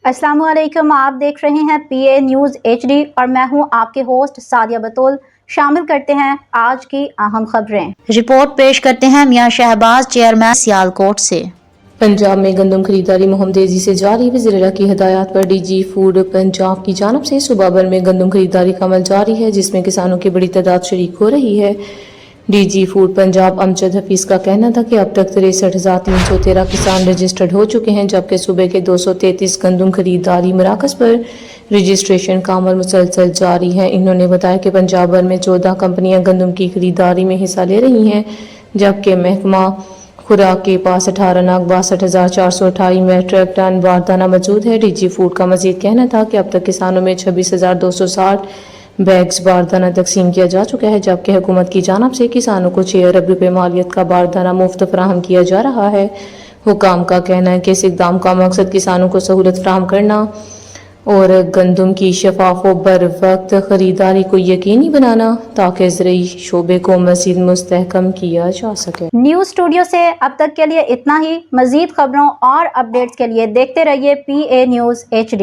अस्सलाम वालेकुम, आप देख रहे हैं PA न्यूज़ HD और मैं हूं आपके होस्ट सादिया बतूल। शामिल करते हैं आज की अहम खबरें। रिपोर्ट पेश करते हैं मियां शहबाज, चेयरमैन सियालकोट से। पंजाब में गंदम खरीदारी मुहिम तेजी से जारी। वज़ीर की हिदायत पर DG फूड पंजाब की जानब से सूबा भर में गंदम खरीदारी का अमल जारी है, जिसमें किसानों की बड़ी तादाद शरीक हो रही है। DG फूड पंजाब अमजद हफीज का कहना था कि अब तक 63,313 किसान रजिस्टर्ड हो चुके हैं, जबकि सूबे के 233 गंदम खरीदारी मराकज़ पर रजिस्ट्रेशन का अमल मुसलसल जारी है। इन्होंने बताया कि पंजाब भर में 14 कंपनियां गंदम की खरीदारी में हिस्सा ले रही हैं, जबकि महकमा खुराक के पास 18,62,428 मेट्रिक टन बारदाना मौजूद है। DG फूड का मजीद कहना था कि अब तक किसानों में 26,260 बैग्स बारदाना तकसीम किया जा चुका है, जबकि हुकूमत की जानब से किसानों को 6 अरब रुपए मालियत का बारदाना मुफ्त फराहम किया जा रहा है। हुकाम का कहना है कि इस इक़दाम का मकसद किसानों को सहूलत फराहम करना और गंदम की शफाफ व बर वक्त खरीदारी को यकीनी बनाना, ताकि ज़रूरी शोबे को मज़ीद मुस्तहकम किया जा सके। न्यूज़ स्टूडियो से अब तक के लिए इतना ही। मज़ीद खबरों और अपडेट्स के लिए देखते रहिए PA न्यूज़ HD।